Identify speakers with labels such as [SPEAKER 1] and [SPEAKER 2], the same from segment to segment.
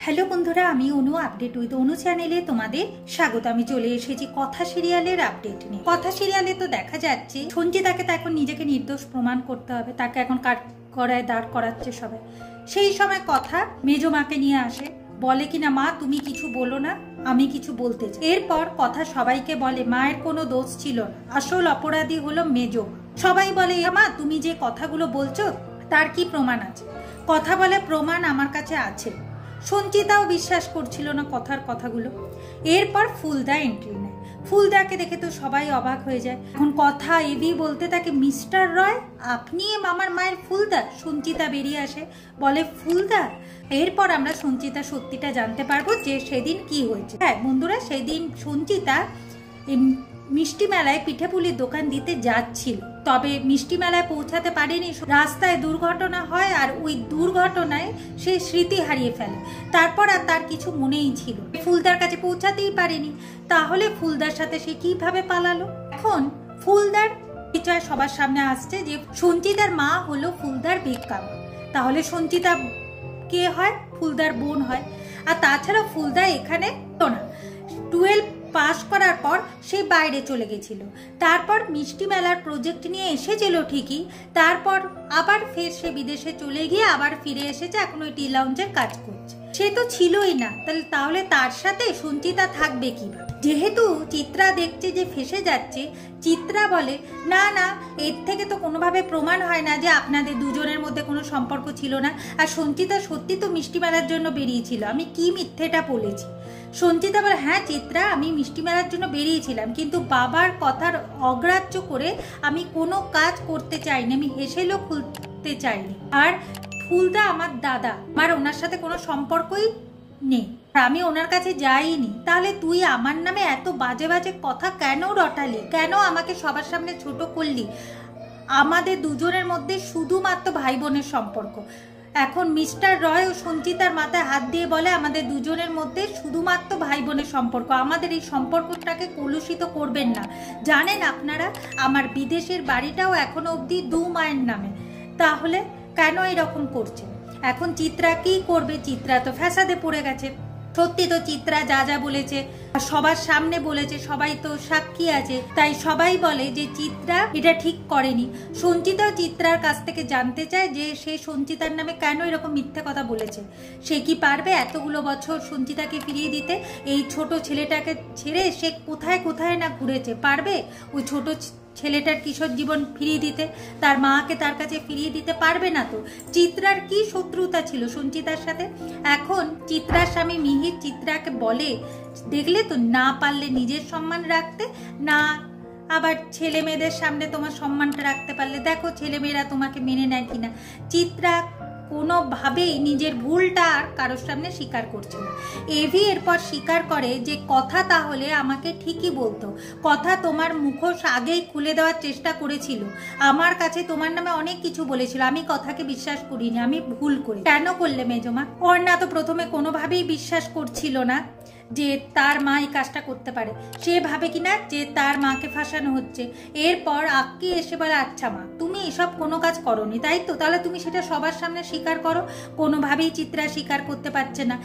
[SPEAKER 1] Hello বন্ধুরা, আমি অনু update with অনু চ্যানেলে তোমাদের স্বাগত। আমি চলে এসেছি কথা সিরিয়ালের আপডেট নিয়ে। কথা সিরিয়ালে তো দেখা যাচ্ছে সঞ্চিতাকে তো এখন নিজেকে নির্দোষ প্রমাণ করতে হবে, তাকে এখন কাঠগড়ায় দাঁড় করাচ্ছে সবাই। সেই সময় কথা মেজো মাকে নিয়ে আসে, বলে কিনা মা তুমি কিছু বলো না, আমি কিছু বলতে চাই। এরপর কথা সবাইকে বলে মায়ের কোনো দোষ ছিল না, আসল অপরাধী হলো মেজো। সবাই বলে মা তুমি যে কথাগুলো বলছো তার কি প্রমাণ আছে? কথা বলে প্রমাণ আমার কাছে আছে। সঞ্চিতাও বিশ্বাস করছিল না কথার কথাগুলো। এরপর ফুলদা এন্ট্রি নেয়। ফুলদাকে দেখে তো সবাই অবাক হয়ে যায়। এখন কথা এবি বলতে তাকে মিস্টার রয়, আপনি আমার মায়ের ফুলদা? সঞ্চিতা বেরিয়ে আসে, বলে ফুলদা। এরপর আমরা সঞ্চিতা সত্যিটা জানতে পারবো যে সেদিন কি হয়েছে। হ্যাঁ বন্ধুরা, সেদিন সঞ্চিতা মিষ্টি মেলায় পিঠেপুলির দোকান দিতে যাচ্ছিল, তবে মিষ্টি মেলায় পৌঁছাতে পারেনি। রাস্তায় দুর্ঘটনা হয় আর ওই দুর্ঘটনায় সে স্মৃতি হারিয়ে ফেলে। তারপর আর তার কিছু মনেই ছিল, ফুলদার কাছে পৌঁছাতেই পারেনি। তাহলে ফুলদার সাথে সে কিভাবে পালালো? এখন ফুলদার পরিচয় সবার সামনে আসছে যে সঞ্চিতার মা হলো ফুলদার ভিক্ষা। তাহলে সঞ্চিতা কে হয়? ফুলদার বোন হয়। আর তাছাড়া ফুলদা এখানে তো না, 12 পাস করার পর সে বাইরে চলে গেছিল। তারপর মিষ্টি মেলার প্রজেক্ট নিয়ে এসেছিল ঠিকই, তারপর আবার ফের সে বিদেশে চলে গিয়ে আবার ফিরে এসেছে, এখন ওই টি লাউঞ্জের কাজ করছে। সে তো ছিলই না, তাহলে তার সাথে সঞ্চিতা থাকবে কিভাবে? যেহেতু চিত্রা দেখছে যে ফেসে যাচ্ছে, চিত্রা বলে না না, এর থেকে তো কোনোভাবে প্রমাণ হয় না যে আপনাদের দুজনের মধ্যে কোনো সম্পর্ক ছিল না। আর সঞ্চিতা সত্যি তো মিষ্টি মেলার জন্য বেরিয়েছিল, আমি কি মিথ্যেটা বলেছি? সঞ্চিতা বলে হ্যাঁ চিত্রা, আমি মিষ্টি মেলার জন্য বেরিয়েছিলাম, কিন্তু বাবার কথার অগ্রাহ্য করে আমি কোনো কাজ করতে চাইনি, আমি হেসেলও খুলতে চাইনি। আর ফুলদা আমার দাদা, আমার ওনার সাথে কোনো সম্পর্কই নেই, আমি ওনার কাছে যাইনি। তাহলে তুই আমার নামে এত বাজে বাজে কথা কেন রটালি? কেন আমাকে সবার সামনে ছোট করলি? আমাদের দুজনের মধ্যে শুধুমাত্র ভাই বোনের সম্পর্ক। এখন মিস্টার রয় ও সঞ্চিতার মাথায় হাত দিয়ে বলে আমাদের দুজনের মধ্যে শুধুমাত্র ভাই বোনের সম্পর্ক, আমাদের এই সম্পর্কটাকে কলুষিত করবেন না। জানেন আপনারা আমার বিদেশের বাড়িটাও এখনো অবধি 2 মায়ের নামে, তাহলে কেন এরকম করছে? এখন চিত্রা কি করবে? চিত্রা তো ফ্যাসাদে পড়ে গেছে। সত্যি তো চিত্রা যা যা বলেছে সবার সামনে বলেছে, সবাই তো সাক্ষী আছে, তাই সবাই বলে যে চিত্রা এটা ঠিক করেনি। সঞ্চিতাও চিত্রার কাছ থেকে জানতে চায় যে সে সঞ্চিতার নামে কেন এরকম মিথ্যে কথা বলেছে। সে কি পারবে এতগুলো বছর সঞ্চিতাকে ফিরিয়ে দিতে? এই ছোট ছেলেটাকে ছেড়ে সে কোথায় কোথায় না ঘুরেছে, পারবে ওই ছোট ছেলেটার কিশোর জীবন ফিরিয়ে দিতে? তার মাকে তার কাছে ফিরিয়ে দিতে পারবে না তো। চিত্রার কি শত্রুতা ছিল সঞ্চিতার সাথে? এখন চিত্রার স্বামী মিহির চিত্রাকে বলে দেখলে তো, না পারলে নিজের সম্মান রাখতে, না আবার ছেলে মেয়েদের সামনে তোমার সম্মানটা রাখতে পারলে, দেখো ছেলেমেয়েরা তোমাকে মেনে নেয় কিনা। চিত্রা কোনোভাবেই নিজের ভুলটা আর কারোর সামনে স্বীকার করছে না। এভি এরপর স্বীকার করে যে কথা তাহলে আমাকে ঠিকই বলতো, কথা তোমার মুখোশ আগেই খুলে দেওয়ার চেষ্টা করেছিল, আমার কাছে তোমার নামে অনেক কিছু বলেছিল, আমি কথাকে বিশ্বাস করিনি, আমি ভুল করি। কেন করলে মেজমা? অর্ণা তো প্রথমে কোনোভাবেই বিশ্বাস করছিল না যে তার মা এই কাজটা করতে পারে, সে ভাবে কিনা যে তার মাকে ফাঁসানো হচ্ছে। এরপর আক্কি এসে বলে আচ্ছা মা তুমি এসব কোনো কাজ করনি তাই তো, তাহলে তুমি সেটা সবার সামনে স্বীকার করো। কোনোভাবেই চিত্রা স্বীকার করতে পারছে না,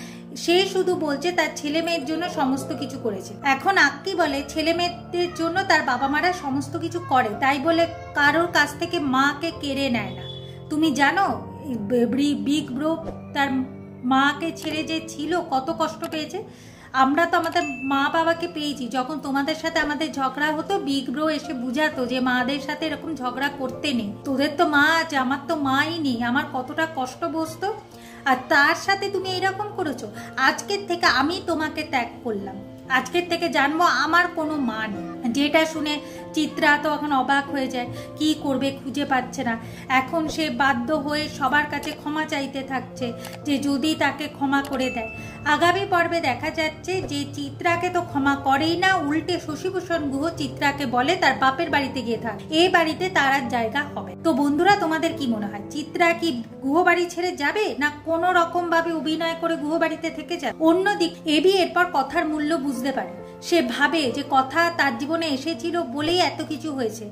[SPEAKER 1] সে শুধু বলছে তার ছেলে মেয়ের জন্য সমস্ত কিছু করেছে। এখন আক্কি বলে ছেলে মেয়েদের জন্য তার বাবা মারা সমস্ত কিছু করে, তাই বলে কারোর কাছ থেকে মাকে কেড়ে নেয় না। তুমি জানো বিগ ব্রো তার মাকে ছেড়ে যে ছিল কত কষ্ট পেয়েছে? আমরা তো আমাদের মা বাবাকে পেয়েছি, যখন তোমাদের সাথে আমাদের ঝগড়া হতো বিগ ব্রো এসে বুঝাতো যে মাদের সাথে এরকম ঝগড়া করতে নেই, তোদের তো মা আছে, আমার তো মাই নেই, আমার কতটা কষ্ট বসতো। আর তার সাথে তুমি এরকম করেছো। আজকের থেকে আমি তোমাকে ত্যাগ করলাম, আজকের থেকে জানবো আমার কোনো মা নেই। যেটা শুনে চিত্রা তো এখন অবাক হয়ে যায়, কি করবে খুঁজে পাচ্ছে না। এখন সে বাধ্য হয়ে সবার কাছে ক্ষমা চাইতে থাকছে যে যদি তাকে ক্ষমা করে দেয়। আগামী পর্বে দেখা যাচ্ছে যে চিত্রাকে তো ক্ষমা করেই না, উল্টে শশীভূষণ গুহ চিত্রাকে বলে তার বাপের বাড়িতে গিয়ে থাক, এই বাড়িতে তার আর জায়গা হবে। তো বন্ধুরা তোমাদের কি মনে হয়, চিত্রা কি গুহ বাড়ি ছেড়ে যাবে, না কোনো রকম ভাবে অভিনয় করে গুহ বাড়িতে থেকে যাবে? অন্যদিক এবি এরপর কথার মূল্য বুঝতে পারে, সে ভাবে যে কথা তার জীবনে এসেছিল বলেই এত কিছু হয়েছে,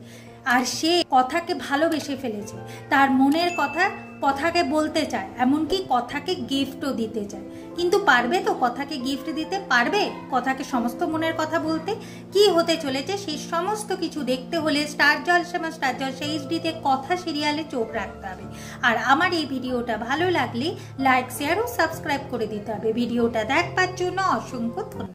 [SPEAKER 1] আর সে কথাকে ভালোবেসে ফেলেছে, তার মনের কথা কথাকে বলতে চায়, এমনকি কথাকে গিফটও দিতে চায়। কিন্তু পারবে তো কথাকে গিফট দিতে? পারবে কথাকে সমস্ত মনের কথা বলতে? কি হতে চলেছে সেই সমস্ত কিছু দেখতে হলে স্টার জলসা বা স্টার জলসা এইচডিতে কথা সিরিয়ালে চোখ রাখতে হবে। আর আমার এই ভিডিওটা ভালো লাগলে লাইক, শেয়ার ও সাবস্ক্রাইব করে দিতে হবে। ভিডিওটা দেখবার জন্য অসংখ্য ধন্যবাদ।